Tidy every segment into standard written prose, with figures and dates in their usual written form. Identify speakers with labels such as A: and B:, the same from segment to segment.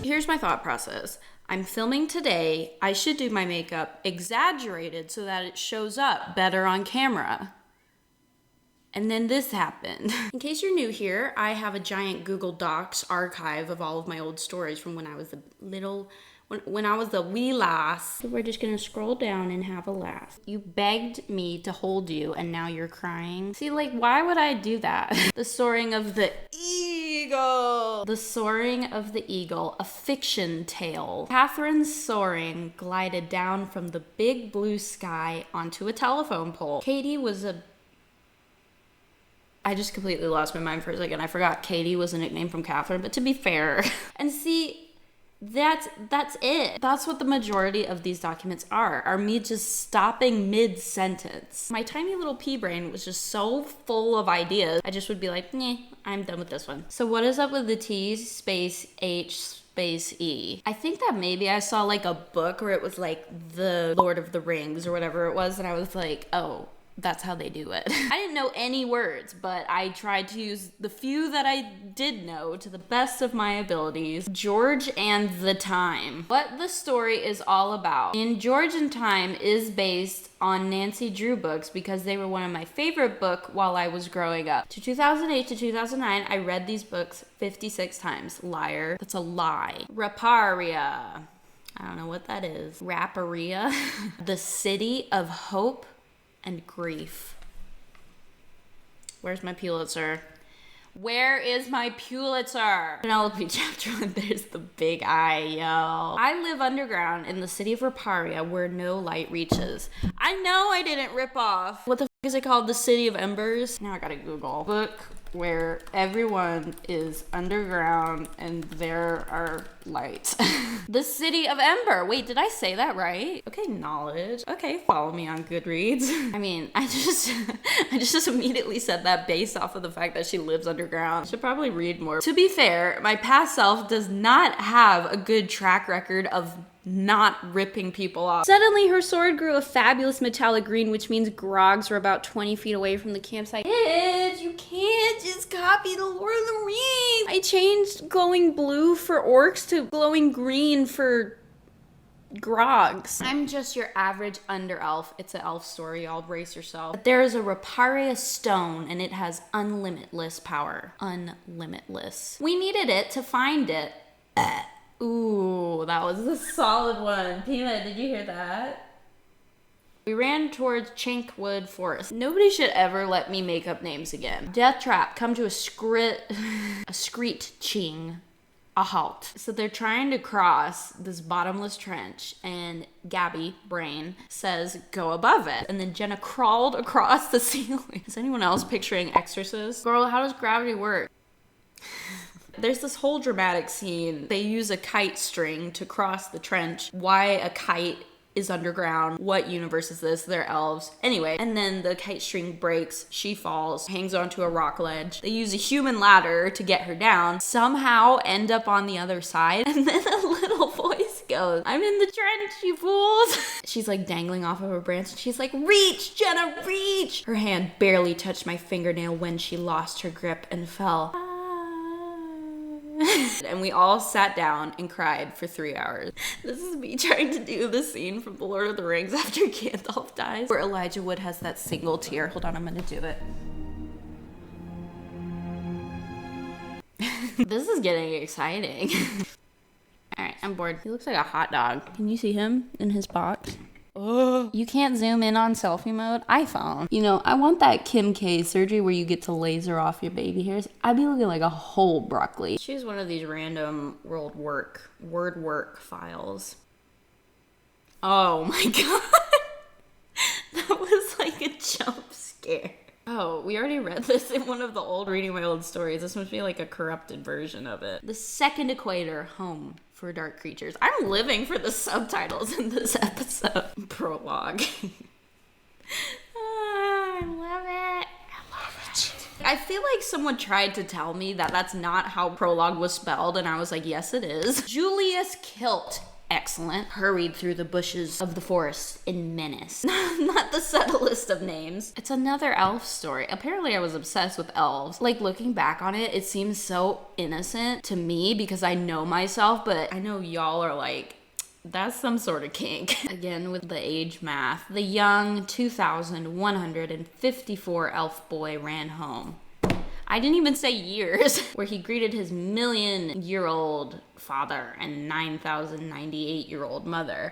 A: Here's my thought process. I'm filming today. I should do my makeup exaggerated so that it shows up better on camera. And then this happened. In case you're new here, I have a giant Google Docs archive of all of my old stories from when I was when I was a wee lass. So we're just gonna scroll down and have a laugh. You begged me to hold you and now you're crying. See, like, why would I do that? The Soaring of the Eagle. The Soaring of the Eagle, a fiction tale. Catherine Soaring glided down from the big blue sky onto a telephone pole. Katie was I just completely lost my mind for a second. I forgot Katie was a nickname from Catherine, but to be fair. And see, that's it. That's what the majority of these documents are me just stopping mid-sentence. My tiny little pea brain was just so full of ideas. I just would be like, nah, I'm done with this one. So what is up with the T space H space E? I think that maybe I saw like a book where it was like the Lord of the Rings or whatever it was, and I was like, oh, that's how they do it. I didn't know any words, but I tried to use the few that I did know to the best of my abilities. George and the Time. What the story is all about. In George and Time is based on Nancy Drew books because they were one of my favorite books while I was growing up. To 2008 to 2009, I read these books 56 times. Liar. That's a lie. Raparia. I don't know what that is. Raparia. The City of Hope and Grief. Where's my Pulitzer? Where is my Pulitzer? Penelope chapter 1, there's the big eye, yo. I live underground in the city of Raparia where no light reaches. I know I didn't rip off. What the f is it called? The City of Embers? Now I gotta Google. Book where everyone is underground and there are lights. The City of Ember. Wait, did I say that right? Okay, knowledge. Okay, follow me on Goodreads. I mean, I just immediately said that based off of the fact that she lives underground. I should probably read more. To be fair, my past self does not have a good track record of not ripping people off. Suddenly, her sword grew a fabulous metallic green, which means grogs were about 20 feet away from the campsite. Kids, you can't just copy the Lord of the Rings. I changed glowing blue for orcs to glowing green for grogs. I'm just your average under elf. It's an elf story, y'all brace yourself. But there is a Raparia stone and it has unlimitless power. Unlimitless. We needed it to find it. Ooh, that was a solid one. Peanut, did you hear that? We ran towards Chinkwood Forest. Nobody should ever let me make up names again. Death trap, come to a screeching a halt. So they're trying to cross this bottomless trench and Gabby, brain, says go above it. And then Jenna crawled across the ceiling. Is anyone else picturing Exorcist? Girl, how does gravity work? There's this whole dramatic scene. They use a kite string to cross the trench. Why a kite is underground? What universe is this? They're elves. Anyway, and then the kite string breaks. She falls, hangs onto a rock ledge. They use a human ladder to get her down. Somehow end up on the other side. And then a little voice goes, I'm in the trench, you fools. She's like dangling off of a branch. And she's like, reach, Jenna, reach. Her hand barely touched my fingernail when she lost her grip and fell. And we all sat down and cried for 3 hours. This is me trying to do the scene from The Lord of the Rings after Gandalf dies, where Elijah Wood has that single tear. Hold on, I'm gonna do it. This is getting exciting. All right, I'm bored. He looks like a hot dog. Can you see him in his box? Oh. You can't zoom in on selfie mode? iPhone. You know, I want that Kim K surgery where you get to laser off your baby hairs. I'd be looking like a whole broccoli. Choose one of these random word work files. Oh my god. That was like a jump scare. Oh, we already read this in one of the old Reading My Old Stories. This must be like a corrupted version of it. The second equator, home for dark creatures. I'm living for the subtitles in this episode. Prologue. I love it. I love it. I feel like someone tried to tell me that that's not how prologue was spelled, and I was like, yes, it is. Julius Kilt excellent, hurried through the bushes of the forest in menace. Not the subtlest of names. It's another elf story. Apparently I was obsessed with elves. Like, looking back on it, it seems so innocent to me because I know myself, but I know y'all are like, that's some sort of kink. Again, with the age math, the young 2,154 elf boy ran home. I didn't even say years, where he greeted his million-year-old father and 9,098-year-old mother.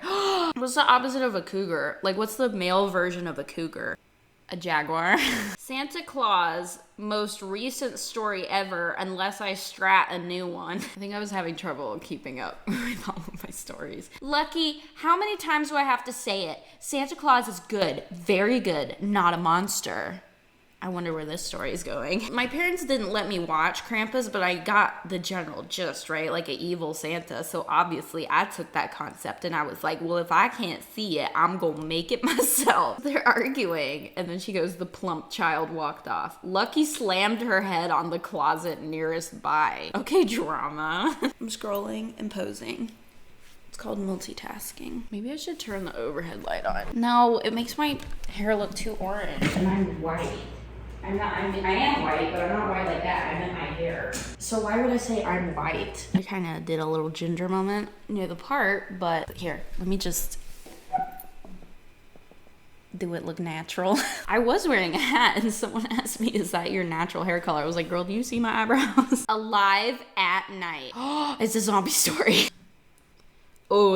A: What's the opposite of a cougar? Like, what's the male version of a cougar? A jaguar. Santa Claus, most recent story ever, unless I strat a new one. I think I was having trouble keeping up with all of my stories. Lucky, how many times do I have to say it? Santa Claus is good, very good, not a monster. I wonder where this story is going. My parents didn't let me watch Krampus, but I got the general gist, right? Like an evil Santa. So obviously I took that concept and I was like, well, if I can't see it, I'm gonna make it myself. They're arguing. And then she goes, the plump child walked off. Lucky slammed her head on the closet nearest by. Okay, drama. I'm scrolling and posing. It's called multitasking. Maybe I should turn the overhead light on. No, it makes my hair look too orange. And I'm white. I am white, but I'm not white like that. I meant my hair. So why would I say I'm white? I kind of did a little ginger moment near the part, but here, let me just do it look natural. I was wearing a hat and someone asked me, is that your natural hair color? I was like, girl, do you see my eyebrows? Alive at night. Oh, it's a zombie story. Oh,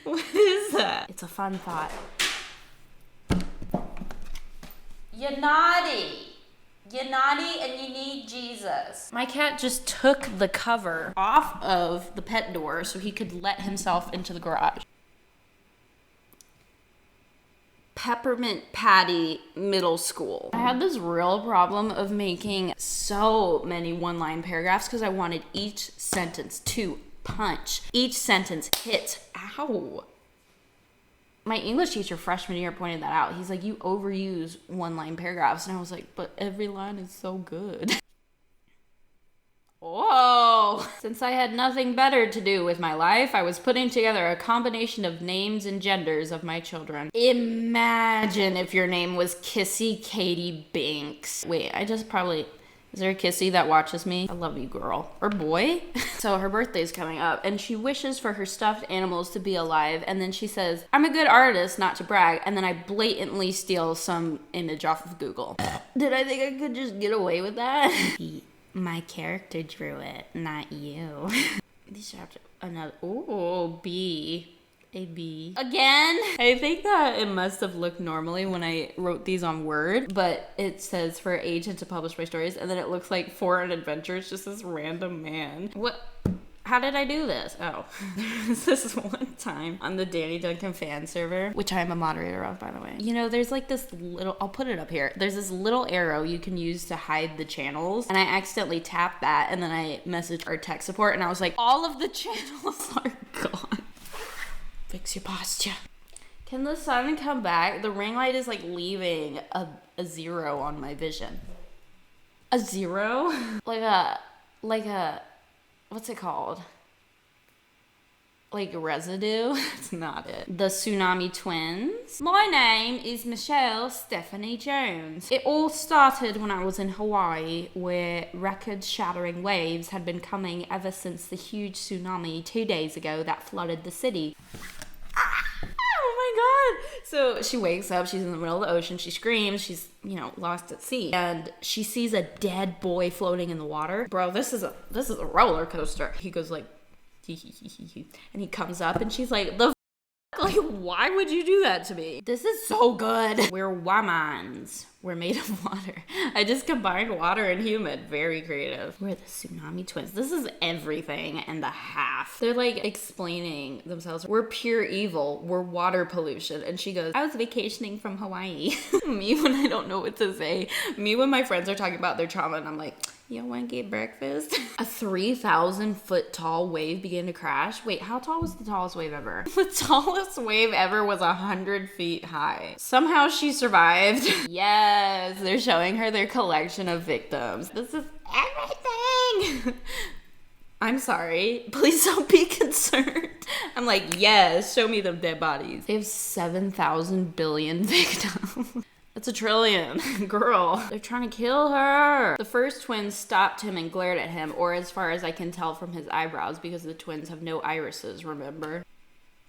A: what is that? It's a fun thought. You're naughty. You're naughty and you need Jesus. My cat just took the cover off of the pet door so he could let himself into the garage. Peppermint Patty Middle School. I had this real problem of making so many one-line paragraphs because I wanted each sentence to punch. Each sentence hit. Ow. My English teacher freshman year pointed that out. He's like, you overuse one-line paragraphs. And I was like, but every line is so good. Whoa! Since I had nothing better to do with my life, I was putting together a combination of names and genders of my children. Imagine if your name was Kissy Katie Binks. Wait, is there a Kissy that watches me? I love you, girl. Or boy? So her birthday's coming up, and she wishes for her stuffed animals to be alive, and then she says, I'm a good artist, not to brag, and then I blatantly steal some image off of Google. Did I think I could just get away with that? My character drew it, not you. These have another, ooh, B. A B. Again? I think that it must have looked normally when I wrote these on Word, but it says for agent to publish my stories, and then it looks like for an adventure, it's just this random man. What? How did I do this? Oh, there's this one time on the Danny Duncan fan server, which I'm a moderator of, by the way. You know, there's like this little, I'll put it up here. There's this little arrow you can use to hide the channels, and I accidentally tapped that, and then I messaged our tech support, and I was like, all of the channels are gone. Fix your posture. Can the sun come back? The ring light is like leaving a zero on my vision. A zero? Like a, what's it called? Like residue? It's not it. The Tsunami twins. My name is Michelle Stephanie Jones. It all started when I was in Hawaii, where record-shattering waves had been coming ever since the huge tsunami 2 days ago that flooded the city. Oh my god. So she wakes up, she's in the middle of the ocean, she screams, she's, lost at sea. And she sees a dead boy floating in the water. Bro, this is a roller coaster. He goes like, and he comes up and she's like, like, why would you do that to me? This is so good. We're wamans. We're made of water. I just combined water and humid. Very creative. We're the Tsunami twins. This is everything and a half. They're like explaining themselves. We're pure evil. We're water pollution. And she goes, I was vacationing from Hawaii. Me when I don't know what to say. Me when my friends are talking about their trauma and I'm like, you want to get breakfast? A 3,000 foot tall wave began to crash. Wait, how tall was the tallest wave ever? The tallest wave ever was 100 feet high. Somehow she survived. Yes, they're showing her their collection of victims. This is everything. I'm sorry. Please don't be concerned. I'm like, yes, show me the dead bodies. They have 7,000 billion victims. That's 1 trillion. Girl, they're trying to kill her. The first twin stopped him and glared at him, or as far as I can tell from his eyebrows, because the twins have no irises, remember?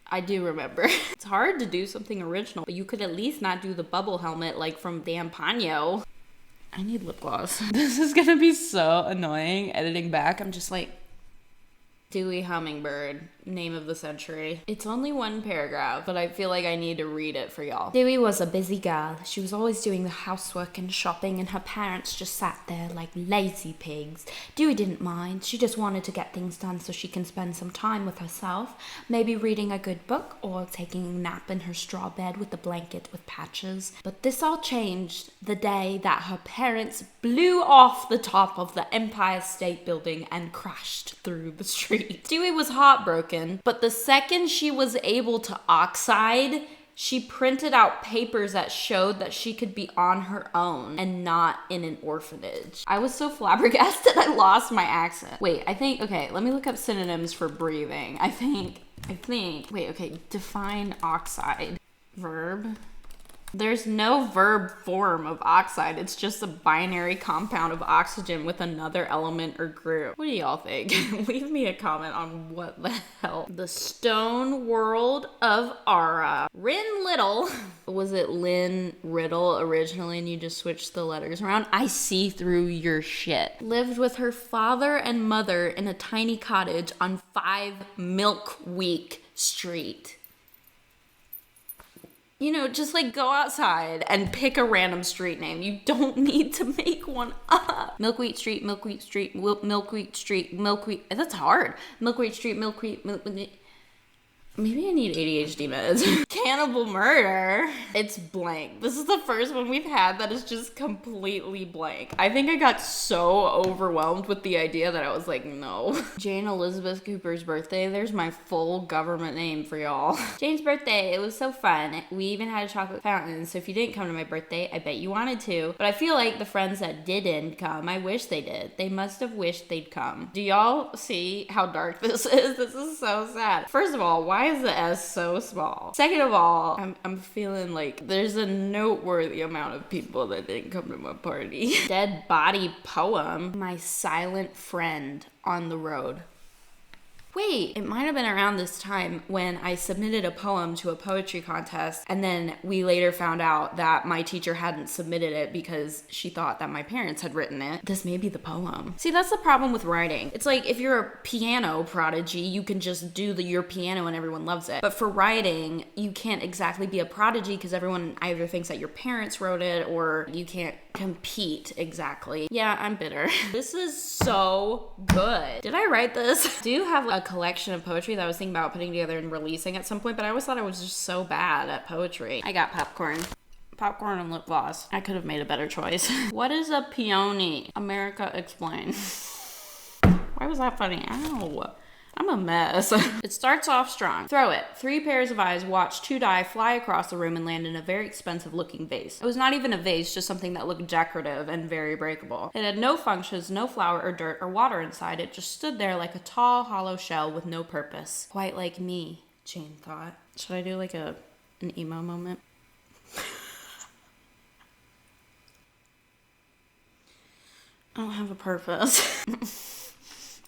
A: I do remember. It's hard to do something original, but you could at least not do the bubble helmet like from Dan Pano. I need lip gloss. This is gonna be so annoying editing back. I'm just like, Dewey Hummingbird, name of the century. It's only 1 paragraph, but I feel like I need to read it for y'all. Dewey was a busy girl. She was always doing the housework and shopping, and her parents just sat there like lazy pigs. Dewey didn't mind. She just wanted to get things done so she can spend some time with herself, maybe reading a good book or taking a nap in her straw bed with a blanket with patches. But this all changed the day that her parents blew off the top of the Empire State Building and crashed through the street. Dewey was heartbroken, but the second she was able to oxide, she printed out papers that showed that she could be on her own and not in an orphanage. I was so flabbergasted I lost my accent. Wait, okay, let me look up synonyms for breathing. Wait, okay, define oxide. Verb. There's no verb form of oxide. It's just a binary compound of oxygen with another element or group. What do y'all think? Leave me a comment on what the hell. The Stone World of Ara. Rin Little. Was it Lynn Riddle originally and you just switched the letters around? I see through your shit. Lived with her father and mother in a tiny cottage on 5 Milkweek Street. You know, just like go outside and pick a random street name. You don't need to make one up. Milkweed Street, Milkweed Street, Milkweed Street, Milkweed. That's hard. Milkweed Street, Milkweed. Maybe I need ADHD meds. Cannibal Murder. It's blank. This is the first one we've had that is just completely blank. I think I got so overwhelmed with the idea that I was like, no. Jane Elizabeth Cooper's birthday. There's my full government name for y'all. Jane's birthday. It was so fun. We even had a chocolate fountain. So if you didn't come to my birthday, I bet you wanted to. But I feel like the friends that didn't come, I wish they did. They must have wished they'd come. Do y'all see how dark this is? This is so sad. First of all, why is the S so small? Second of all, I'm feeling like there's a noteworthy amount of people that didn't come to my party. Dead body poem. My silent friend on the road. Wait, it might have been around this time when I submitted a poem to a poetry contest, and then we later found out that my teacher hadn't submitted it because she thought that my parents had written it. This may be the poem. See, that's the problem with writing. It's like if you're a piano prodigy, you can just do your piano and everyone loves it. But for writing, you can't exactly be a prodigy because everyone either thinks that your parents wrote it or you can't compete exactly. Yeah, I'm bitter. This is so good. Did I write this? I do have a collection of poetry that I was thinking about putting together and releasing at some point, but I always thought I was just so bad at poetry. I got popcorn. Popcorn and lip gloss. I could have made a better choice. What is a peony? America, explain. Why was that funny? Ow. I'm a mess. It starts off strong. Throw it. 3 pairs of eyes watch 2 die fly across the room and land in a very expensive looking vase. It was not even a vase, just something that looked decorative and very breakable. It had no functions, no flour or dirt or water inside. It just stood there like a tall, hollow shell with no purpose. Quite like me, Jane thought. Should I do like an emo moment? I don't have a purpose.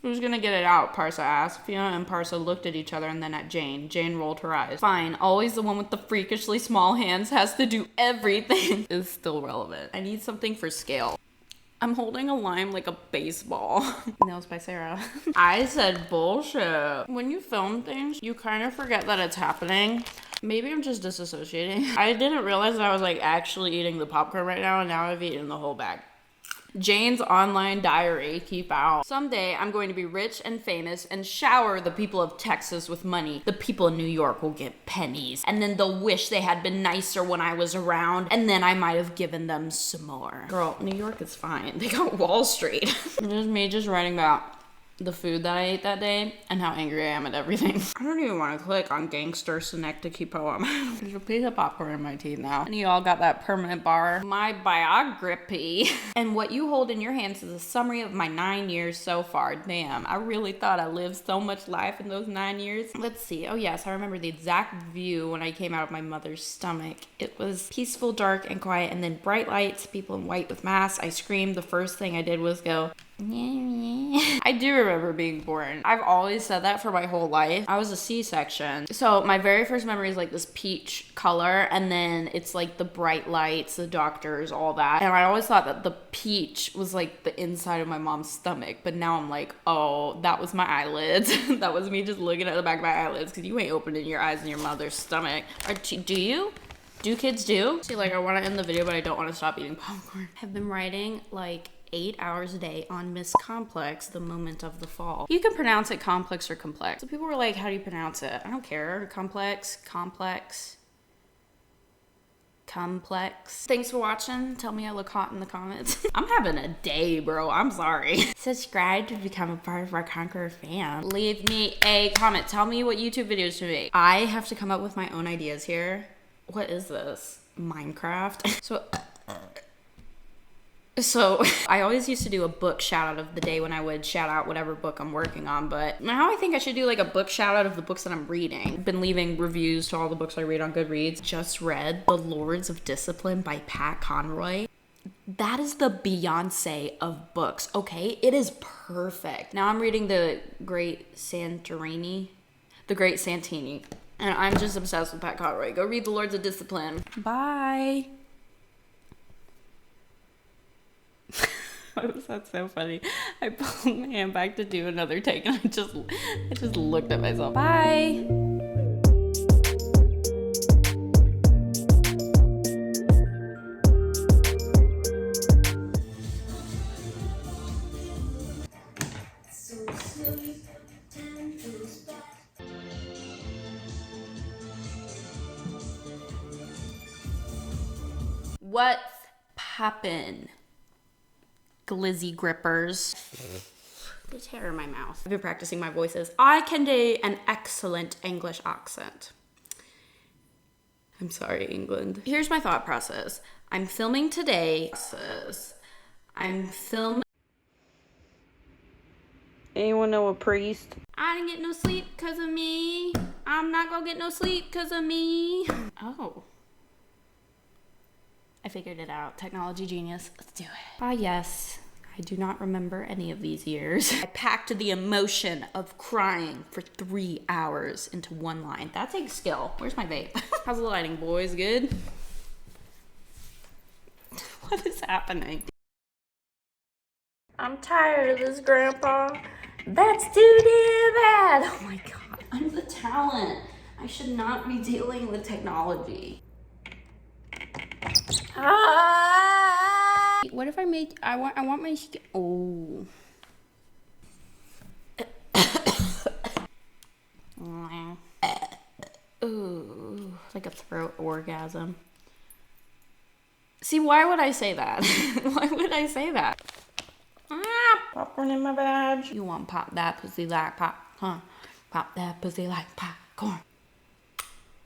A: Who's gonna get it out? Parsa asked. Fiona and Parsa looked at each other and then at Jane. Jane rolled her eyes. Fine, always the one with the freakishly small hands has to do everything is still relevant. I need something for scale. I'm holding a lime like a baseball. Nails by Sarah. I said bullshit. When you film things, you kind of forget that it's happening. Maybe I'm just disassociating. I didn't realize that I was like actually eating the popcorn right now, and now I've eaten the whole bag. Jane's online diary, keep out. Someday I'm going to be rich and famous and shower the people of Texas with money. The people in New York will get pennies, and then they'll wish they had been nicer when I was around, and then I might have given them some more. Girl, New York is fine. They got Wall Street. This is me just writing about the food that I ate that day and how angry I am at everything. I don't even want to click on Gangster Synecdoche poem. There's a piece of popcorn in my teeth now. And you all got that permanent bar. My biography. And what you hold in your hands is a summary of my 9 years so far. Damn, I really thought I lived so much life in those 9 years. Let's see. Oh yes, I remember the exact view when I came out of my mother's stomach. It was peaceful, dark, and quiet, and then bright lights, people in white with masks. I screamed. The first thing I did was go, I do remember being born. I've always said that for my whole life. I was a C-section. So my very first memory is like this peach color, and then it's like the bright lights, the doctors, all that. And I always thought that the peach was like the inside of my mom's stomach, but now I'm like, oh, that was my eyelids. That was me just looking at the back of my eyelids, because you ain't opening your eyes in your mother's stomach. Or do you? Do kids do? See, like, I want to end the video, but I don't want to stop eating popcorn. I've been writing like 8 hours a day on Miss Complex, the moment of the fall. You can pronounce it complex or complex. So people were like, how do you pronounce it? I don't care. Complex. Thanks for watching. Tell me I look hot in the comments. I'm having a day, bro. I'm sorry. Subscribe to become a part of our Conqueror fam. Leave me a comment. Tell me what YouTube videos to make. I have to come up with my own ideas here. What is this? Minecraft? So I always used to do a book shout out of the day when I would shout out whatever book I'm working on, but now I think I should do like a book shout out of the books that I'm reading. I've been leaving reviews to all the books I read on Goodreads. Just read The Lords of Discipline by Pat Conroy. That is the Beyonce of books, okay? It is perfect. Now I'm reading The Great Santini, and I'm just obsessed with Pat Conroy. Go read The Lords of Discipline. Bye. Why was that so funny? I pulled my hand back to do another take, and I just looked at myself. Bye. What's poppin'? Glizzy grippers. There's hair in my mouth. I've been practicing my voices. I can do an excellent English accent. I'm sorry, England. Here's my thought process. I'm filming today. Anyone know a priest? I didn't get no sleep because of me. I'm not gonna get no sleep because of me. Oh. I figured it out. Technology genius. Let's do it. Ah, yes. I do not remember any of these years. I packed the emotion of crying for 3 hours into one line. That takes skill. Where's my vape? How's the lighting, boys? Good? What is happening? I'm tired of this, Grandpa. That's too damn bad. Oh my God. I'm the talent. I should not be dealing with technology. What if I make, I want my skin, oh. Ooh, like a throat orgasm. See, why would I say that? Why would I say that? Ah, popcorn in my badge. You want pop that pussy like pop, huh? Pop that pussy like popcorn.